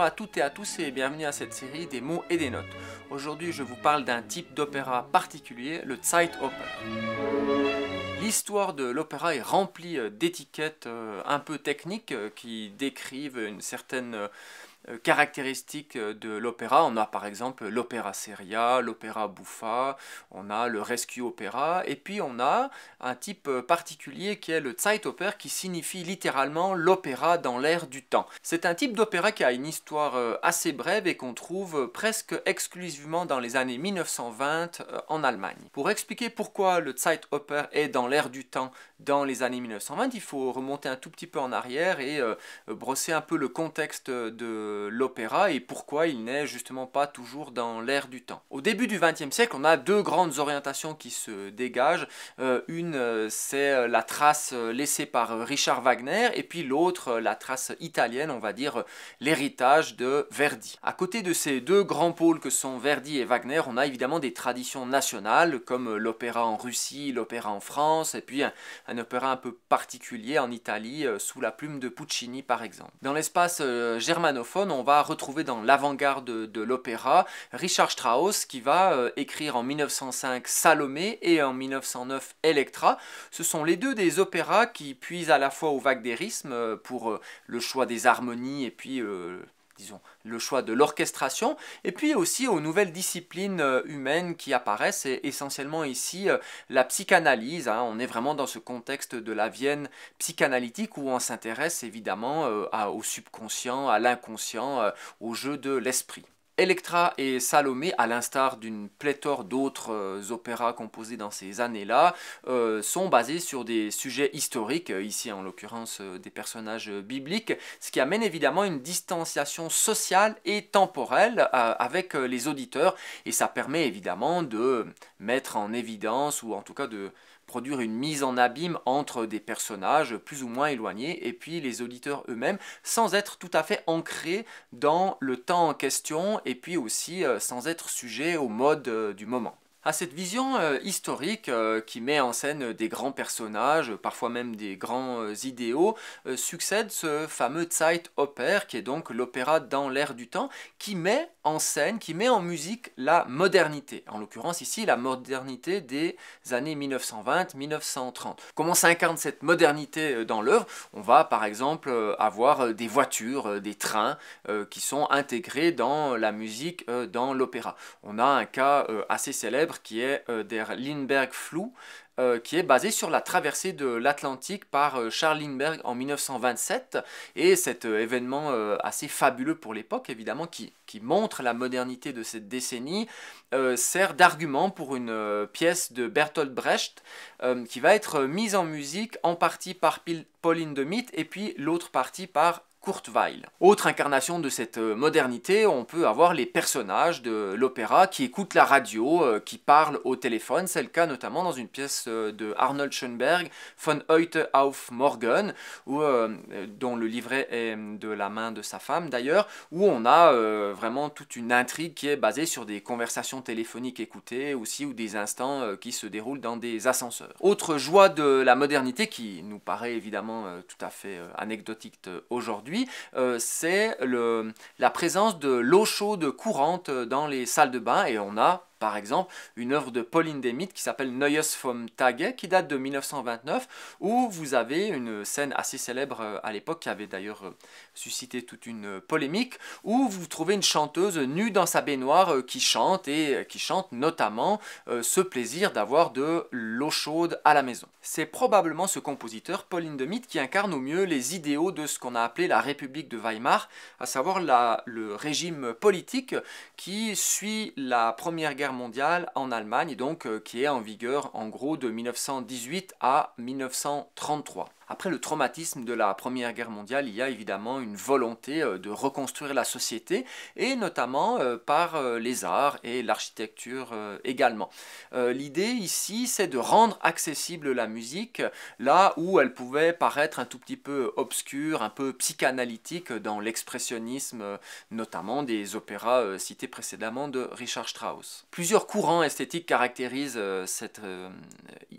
à toutes et à tous et bienvenue à cette série des mots et des notes. Aujourd'hui je vous parle d'un type d'opéra particulier, le Zeitoper. L'histoire de l'opéra est remplie d'étiquettes un peu techniques qui décrivent une certaine caractéristiques de l'opéra. On a par exemple l'opéra seria, l'opéra buffa, on a le rescue opéra, et puis on a un type particulier qui est le Zeitoper, qui signifie littéralement l'opéra dans l'air du temps. C'est un type d'opéra qui a une histoire assez brève et qu'on trouve presque exclusivement dans les années 1920 en Allemagne. Pour expliquer pourquoi le Zeitoper est dans l'air du temps dans les années 1920, il faut remonter un tout petit peu en arrière et brosser un peu le contexte de l'opéra et pourquoi il n'est justement pas toujours dans l'air du temps. Au début du XXe siècle, on a deux grandes orientations qui se dégagent. Une, c'est la trace laissée par Richard Wagner, et puis l'autre, la trace italienne, on va dire l'héritage de Verdi. À côté de ces deux grands pôles que sont Verdi et Wagner, on a évidemment des traditions nationales comme l'opéra en Russie, l'opéra en France, et puis un opéra un peu particulier en Italie sous la plume de Puccini par exemple. Dans l'espace germanophone, on va retrouver dans l'avant-garde de l'opéra Richard Strauss qui va écrire en 1905 Salomé et en 1909 Elektra. Ce sont les deux des opéras qui puisent à la fois au wagnérisme pour le choix des harmonies et puis disons, le choix de l'orchestration, et puis aussi aux nouvelles disciplines humaines qui apparaissent, et essentiellement ici la psychanalyse. On est vraiment dans ce contexte de la Vienne psychanalytique où on s'intéresse évidemment au subconscient, à l'inconscient, au jeu de l'esprit. Elektra et Salomé, à l'instar d'une pléthore d'autres opéras composés dans ces années-là, sont basés sur des sujets historiques, ici en l'occurrence des personnages bibliques, ce qui amène évidemment une distanciation sociale et temporelle avec les auditeurs, et ça permet évidemment de mettre en évidence, ou en tout cas de produire une mise en abîme entre des personnages plus ou moins éloignés et puis les auditeurs eux-mêmes, sans être tout à fait ancrés dans le temps en question et puis aussi sans être sujet au mode du moment. À cette vision historique qui met en scène des grands personnages, parfois même des grands idéaux, succède ce fameux Zeitoper, qui est donc l'opéra dans l'air du temps, qui met en scène, qui met en musique la modernité. En l'occurrence ici, la modernité des années 1920-1930. Comment s'incarne cette modernité dans l'œuvre? On va par exemple avoir des voitures, des trains qui sont intégrés dans la musique, dans l'opéra. On a un cas assez célèbre qui est der Lindbergh-Flug, qui est basé sur la traversée de l'Atlantique par Charles Lindbergh en 1927, et cet événement assez fabuleux pour l'époque, évidemment, qui montre la modernité de cette décennie, sert d'argument pour une pièce de Bertolt Brecht qui va être mise en musique en partie par Paul Hindemith et puis l'autre partie par Kurt Weill. Autre incarnation de cette modernité, on peut avoir les personnages de l'opéra qui écoutent la radio, qui parlent au téléphone. C'est le cas notamment dans une pièce de Arnold Schönberg, Von heute auf morgen, dont le livret est de la main de sa femme d'ailleurs, où on a vraiment toute une intrigue qui est basée sur des conversations téléphoniques écoutées aussi, ou des instants qui se déroulent dans des ascenseurs. Autre joie de la modernité qui nous paraît évidemment tout à fait anecdotique aujourd'hui, c'est la présence de l'eau chaude courante dans les salles de bain, et on a par exemple une œuvre de Paul Hindemith qui s'appelle Neues vom Tage, qui date de 1929, où vous avez une scène assez célèbre à l'époque, qui avait d'ailleurs suscité toute une polémique, où vous trouvez une chanteuse nue dans sa baignoire qui chante, et qui chante notamment ce plaisir d'avoir de l'eau chaude à la maison. C'est probablement ce compositeur, Paul Hindemith, qui incarne au mieux les idéaux de ce qu'on a appelé la République de Weimar, à savoir le régime politique qui suit la Première Guerre mondiale en Allemagne, et donc qui est en vigueur en gros de 1918 à 1933. Après le traumatisme de la Première Guerre mondiale, il y a évidemment une volonté de reconstruire la société, et notamment par les arts et l'architecture également. L'idée ici, c'est de rendre accessible la musique là où elle pouvait paraître un tout petit peu obscure, un peu psychanalytique dans l'expressionnisme, notamment des opéras cités précédemment de Richard Strauss. Plusieurs courants esthétiques caractérisent cette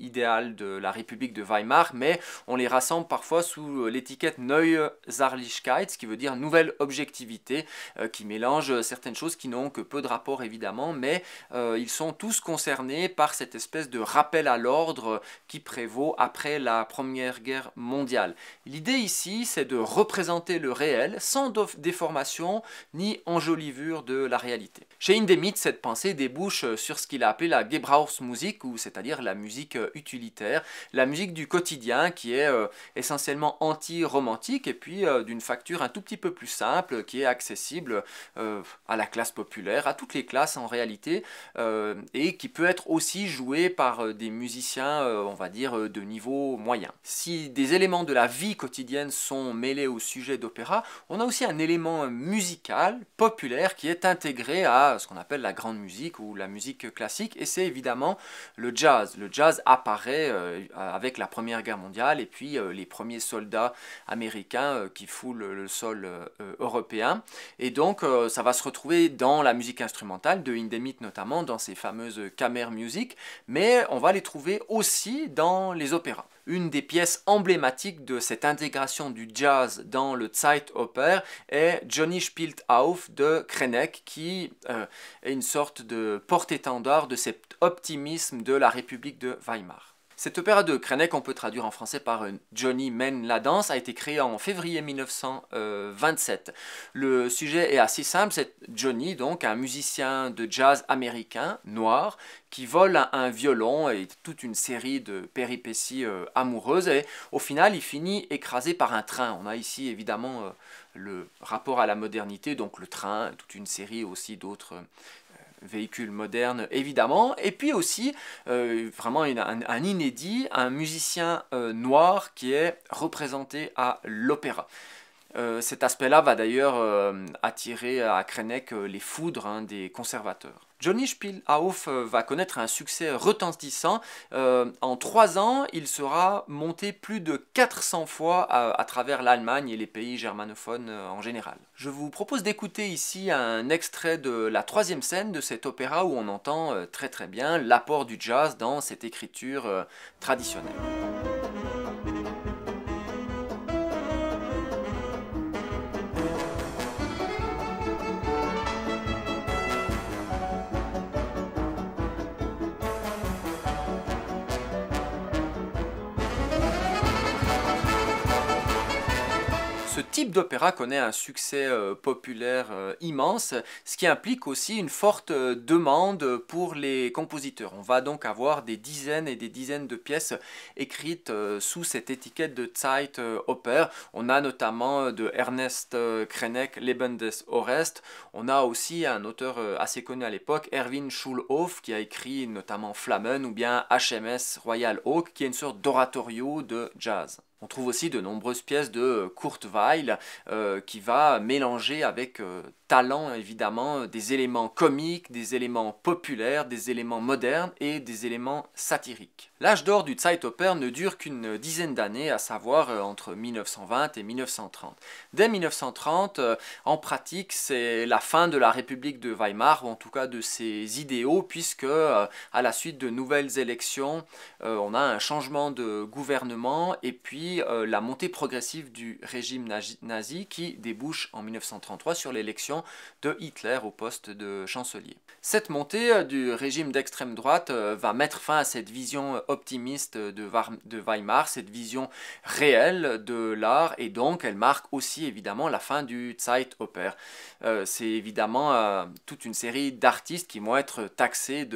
idéal de la République de Weimar, mais on les rassemble parfois sous l'étiquette Neue Sachlichkeit, ce qui veut dire nouvelle objectivité, qui mélange certaines choses qui n'ont que peu de rapport évidemment, mais ils sont tous concernés par cette espèce de rappel à l'ordre qui prévaut après la Première Guerre mondiale. L'idée ici, c'est de représenter le réel sans déformation ni enjolivure de la réalité. Chez Hindemith, cette pensée débouche sur ce qu'il a appelé la Gebrauchsmusik, c'est-à-dire la musique utilitaire, la musique du quotidien qui est essentiellement anti-romantique et puis d'une facture un tout petit peu plus simple qui est accessible à la classe populaire, à toutes les classes en réalité, et qui peut être aussi jouée par des musiciens, on va dire, de niveau moyen. Si des éléments de la vie quotidienne sont mêlés au sujet d'opéra, on a aussi un élément musical, populaire, qui est intégré à ce qu'on appelle la grande musique ou la musique classique, et c'est évidemment le jazz. Le jazz apparaît avec la Première Guerre mondiale et puis les premiers soldats américains qui foulent le sol européen, et donc ça va se retrouver dans la musique instrumentale de Hindemith notamment, dans ces fameuses Kammermusik, mais on va les trouver aussi dans les opéras. Une des pièces emblématiques de cette intégration du jazz dans le Zeitoper est Johnny spielt auf de Krenek, qui est une sorte de porte-étendard de cet optimisme de la République de Weimar. Cet opéra de Krenek, on peut traduire en français par Johnny mène la danse, a été créé en février 1927. Le sujet est assez simple, c'est Johnny, donc un musicien de jazz américain, noir, qui vole un violon et toute une série de péripéties amoureuses, et au final il finit écrasé par un train. On a ici évidemment le rapport à la modernité, donc le train, toute une série aussi d'autres véhicules modernes évidemment, et puis aussi vraiment un inédit, un musicien noir qui est représenté à l'opéra. Cet aspect-là va d'ailleurs attirer à Krenek les foudres des conservateurs. Johnny spielt auf va connaître un succès retentissant. En 3 ans, il sera monté plus de 400 fois à travers l'Allemagne et les pays germanophones en général. Je vous propose d'écouter ici un extrait de la 3e scène de cet opéra où on entend très bien l'apport du jazz dans cette écriture traditionnelle. Ce type d'opéra connaît un succès populaire immense, ce qui implique aussi une forte demande pour les compositeurs. On va donc avoir des dizaines et des dizaines de pièces écrites sous cette étiquette de Zeitoper. On a notamment de Ernest Krenek, Leben des Orest. On a aussi un auteur assez connu à l'époque, Erwin Schulhoff, qui a écrit notamment Flammen, ou bien HMS Royal Oak, qui est une sorte d'oratorio de jazz. On trouve aussi de nombreuses pièces de Kurt Weill qui va mélanger avec talent évidemment des éléments comiques, des éléments populaires, des éléments modernes et des éléments satiriques. L'âge d'or du Zeitoper ne dure qu'une dizaine d'années, à savoir entre 1920 et 1930. Dès 1930, en pratique, c'est la fin de la République de Weimar, ou en tout cas de ses idéaux, puisque à la suite de nouvelles élections, on a un changement de gouvernement et puis la montée progressive du régime nazi qui débouche en 1933 sur l'élection de Hitler au poste de chancelier. Cette montée du régime d'extrême droite va mettre fin à cette vision optimiste de Weimar, cette vision réelle de l'art, et donc elle marque aussi évidemment la fin du Zeitoper. C'est évidemment toute une série d'artistes qui vont être taxés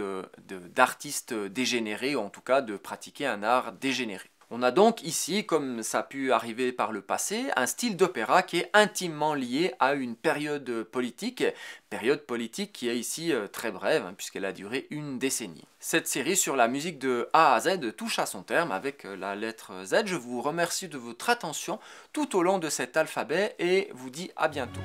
d'artistes dégénérés, ou en tout cas de pratiquer un art dégénéré. On a donc ici, comme ça a pu arriver par le passé, un style d'opéra qui est intimement lié à une période politique qui est ici très brève, puisqu'elle a duré une décennie. Cette série sur la musique de A à Z touche à son terme avec la lettre Z. Je vous remercie de votre attention tout au long de cet alphabet et vous dis à bientôt.